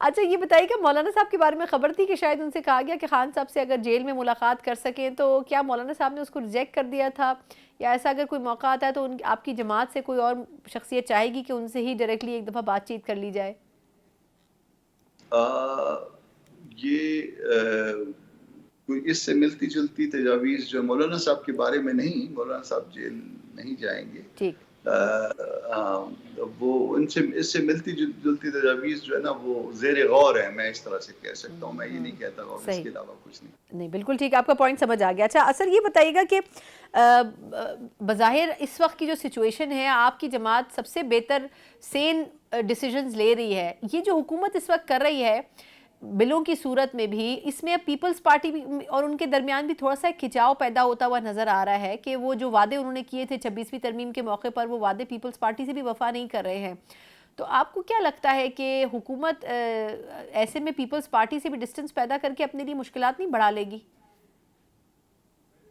اچھا یہ بتائیے کہ مولانا صاحب کے بارے میں خبر تھی کہ شاید ان سے کہا گیا کہ خان صاحب سے اگر جیل میں ملاقات کر سکیں تو کیا مولانا صاحب نے اس کو ریجیکٹ کر دیا تھا، یا ایسا اگر کوئی موقع آتا ہے تو آپ کی جماعت سے کوئی اور شخصیت چاہے گی کہ ان سے ہی ڈائریکٹلی ایک دفعہ بات چیت کر لی جائے؟ یہ کوئی اس سے ملتی جلتی تجاویز جو مولانا صاحب کے بارے میں نہیں، مولانا صاحب جیل نہیں جائیں گے، ٹھیک، وہ اس سے ملتی جلتی تجاویز جو ہے نا وہ زیر غور ہے، میں اس طرح سے کہہ سکتا ہوں، میں یہ نہیں کہتا، اور اس صحیح، کے علاوہ کچھ نہیں۔ نہیں بالکل ٹھیک، آپ کا پوائنٹ سمجھ آ گیا۔ اچھا اصل یہ بتائیے گا کہ بظاہر اس وقت کی جو سچویشن ہے، آپ کی جماعت سب سے بہتر سین ڈیسیجنز لے رہی ہے، یہ جو حکومت اس وقت کر رہی ہے بلوں کی صورت میں بھی، اس میں پیپلز پارٹی اور ان کے درمیان بھی تھوڑا سا کھچاؤ پیدا ہوتا ہوا نظر آ رہا ہے کہ وہ جو وعدے انہوں نے کیے تھے 26ویں ترمیم کے موقع پر، وہ وعدے پیپلز پارٹی سے بھی وفا نہیں کر رہے ہیں۔ تو آپ کو کیا لگتا ہے کہ حکومت ایسے میں پیپلز پارٹی سے بھی ڈسٹنس پیدا کر کے اپنے لیے مشکلات نہیں بڑھا لے گی؟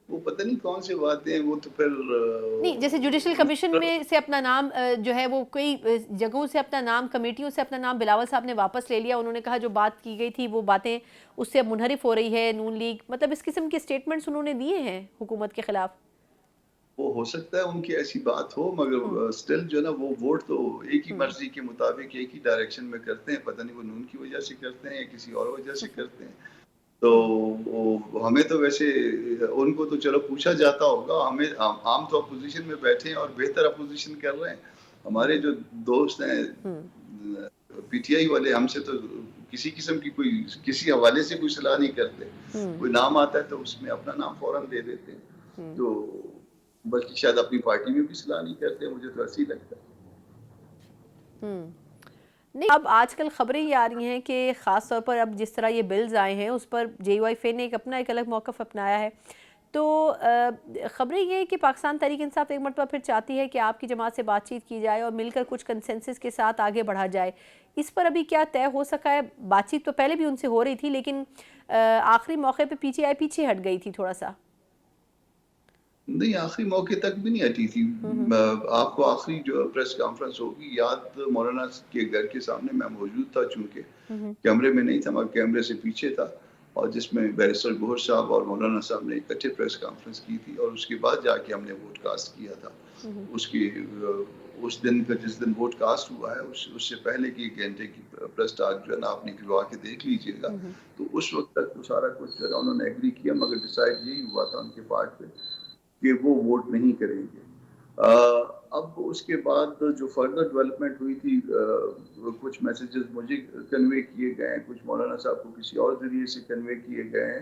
وہ پتہ نہیں کون سے باتیں ہیں، وہ تو پھر نہیں، جیسے جوڈیشل کمیشن میں سے اپنا نام جو ہے وہ کئی جگہوں سے اپنا نام، کمیٹیوں سے اپنا نام بلاول صاحب نے واپس لے لیا، انہوں نے کہا جو بات کی گئی تھی وہ باتیں اس سے اب منحرف ہو رہی ہے نون لیگ، مطلب اس قسم کے سٹیٹمنٹس انہوں نے دیے ہیں حکومت کے خلاف۔ وہ ہو سکتا ہے ان کی ایسی بات ہو، مگر سٹل جو ہے نا وہ ووٹ تو ایک ہی مرضی کے مطابق ایک ہی ڈائریکشن میں کرتے ہیں، پتہ نہیں وہ نون کی وجہ سے کرتے ہیں یا کسی اور وجہ سے کرتے ہیں۔ تو ہمیں تو ویسے ان کو تو چلو پوچھا جاتا ہوگا، ہمیں ہم تو اپوزیشن میں بیٹھے ہیں اور بہتر اپوزیشن کر رہے ہیں۔ ہمارے جو دوست ہیں پی ٹی آئی والے ہم سے تو کسی قسم کی کوئی کسی حوالے سے کوئی صلاح نہیں کرتے، کوئی نام آتا ہے تو اس میں اپنا نام فوراً دے دیتے ہیں، تو بلکہ شاید اپنی پارٹی میں بھی صلاح نہیں کرتے، مجھے تو ایسا ہی لگتا ہے۔ نہیں، اب آج کل خبریں یہ آ رہی ہیں کہ خاص طور پر اب جس طرح یہ بلز آئے ہیں اس پر جے یو آئی فے نے اپنا ایک الگ موقف اپنایا ہے، تو خبریں یہ ہیں کہ پاکستان تحریک انصاف ایک مرتبہ پھر چاہتی ہے کہ آپ کی جماعت سے بات چیت کی جائے اور مل کر کچھ کنسنسس کے ساتھ آگے بڑھا جائے۔ اس پر ابھی کیا طے ہو سکا ہے؟ بات چیت تو پہلے بھی ان سے ہو رہی تھی لیکن آخری موقع پہ پی ٹی آئی پیچھے ہٹ گئی تھی تھوڑا سا۔ نہیں، آخری موقع تک بھی نہیں ہٹی تھی۔ آپ کو آخری جو پریس کانفرنس ہوگی یاد، مولانا کے گھر کے سامنے میں موجود تھا، چونکہ کیمرے میں نہیں تھا مگر کیمرے سے پیچھے تھا، اور جس میں بیرسٹر گوہر صاحب اور مولانا صاحب نے اکٹھے پریس کانفرنس کی تھی، اور اس کے بعد جا کے ہم نے ووٹ کاسٹ کیا تھا۔ اس دن کا جس دن ووٹ کاسٹ ہوا ہے اس سے پہلے کی 1 گھنٹے کی پریس ٹاک جو ہے نا آپ نکلوا کے دیکھ لیجئے گا، تو اس وقت تک تو سارا کچھ جو ہے انہوں نے ایگری کیا، مگر ڈیسائیڈ یہی ہوا تھا ان کے پارٹ پہ کہ وہ ووٹ نہیں کریں گے۔ اب اس کے بعد جو فردر ڈیولپمنٹ ہوئی تھی، کچھ میسیجز مجھے کنوے کیے گئے ہیں، کچھ مولانا صاحب کو کسی اور ذریعے سے کنوے کیے گئے ہیں،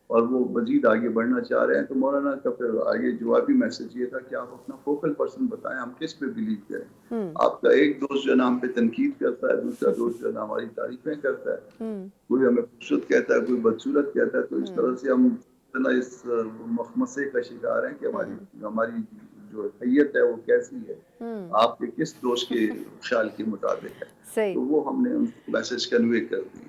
اور وہ مزید آگے بڑھنا چاہ رہے ہیں، تو مولانا کا پھر آگے جوابی میسیج یہ تھا کہ آپ اپنا فوکل پرسن بتائیں، ہم کس پہ بلیو کریں۔ آپ کا ایک دوست جو ہے نا ہم پہ تنقید کرتا ہے، دوسرا دوست جو ہے نا ہماری تعریفیں کرتا ہے، کوئی ہمیں خوبصورت کہتا ہے، کوئی بدصورت کہتا ہے، تو اس طرح سے ہم اس مخمصے کا شکار ہیں کہ ہماری جو حیت ہے وہ کیسی ہے، آپ کے کس دوست کے خیال کے مطابق ہے، صحیح، تو وہ ہم نے ان کو میسج کنوے کر دی۔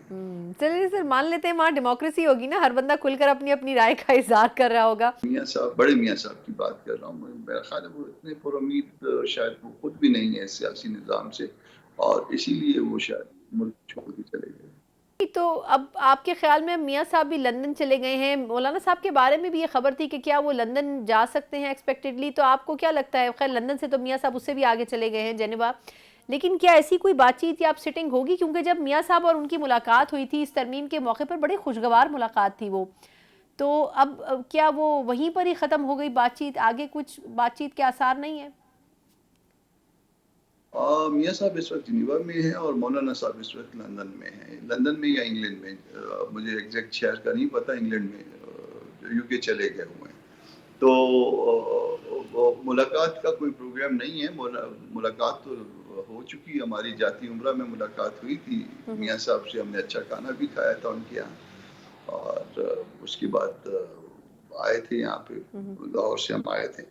چلیے سر، مان لیتے ہیں وہاں ڈیموکریسی ہوگی نا، ہر بندہ کھل کر اپنی اپنی رائے کا اظہار کر رہا ہوگا۔ میاں صاحب، بڑے میاں صاحب کی بات کر رہا ہوں، میرا خیال ہے وہ اتنے پر امید شاید وہ خود بھی نہیں ہے سیاسی نظام سے، اور اسی لیے وہ شاید ملک چھوڑ کے چلے گئے۔ تو اب آپ کے خیال میں میاں صاحب بھی لندن چلے گئے ہیں، مولانا صاحب کے بارے میں بھی یہ خبر تھی کہ کیا وہ لندن جا سکتے ہیں ایکسپیکٹڈلی، تو آپ کو کیا لگتا ہے؟ خیر لندن سے تو میاں صاحب اس سے بھی آگے چلے گئے ہیں جنیوا، لیکن کیا ایسی کوئی بات چیت یا آپ سٹنگ ہوگی؟ کیونکہ جب میاں صاحب اور ان کی ملاقات ہوئی تھی اس ترمیم کے موقع پر بڑی خوشگوار ملاقات تھی وہ، تو اب کیا وہ وہیں پر ہی ختم ہو گئی بات چیت، آگے کچھ بات چیت کے آثار نہیں ہیں؟ میاں صاحب اس وقت جنیوا میں ہیں اور مولانا صاحب اس وقت لندن میں ہیں، لندن میں یا انگلینڈ میں، مجھے ایگزیکٹ شہر کا نہیں پتا، انگلینڈ میں، یو کے چلے گئے ہوئے ہیں۔ تو ملاقات کا کوئی پروگرام نہیں ہے، ملاقات تو ہو چکی، ہماری جاتی عمرہ میں ملاقات ہوئی تھی، میاں صاحب سے ہم نے اچھا کھانا بھی کھایا تھا ان کے یہاں، اور اس کے بعد آئے تھے یہاں پہ، لاہور سے ہم آئے تھے،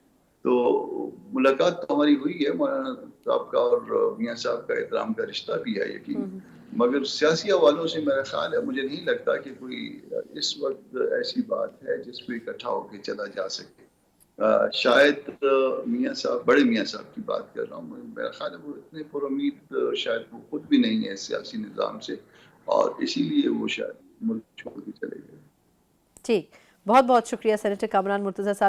تو ملاقات تو ہماری ہوئی ہے، مولانا صاحب کا اور میاں صاحب کا احترام کا رشتہ بھی ہے یقین، مگر سیاسی حوالوں سے میرا خیال ہے، مجھے نہیں لگتا کہ کوئی اس وقت ایسی بات ہے جس پہ اکٹھا ہو کے چلا جا سکے۔ شاید میاں صاحب، بڑے میاں صاحب کی بات کر رہا ہوں، میرا خیال ہے وہ اتنے پر امید شاید وہ خود بھی نہیں ہے سیاسی نظام سے، اور اسی لیے وہ شاید ملک چھوڑ کے چلے گئے. ٹھیک، بہت بہت شکریہ سینیٹر کامران مرتضیٰ صاحب.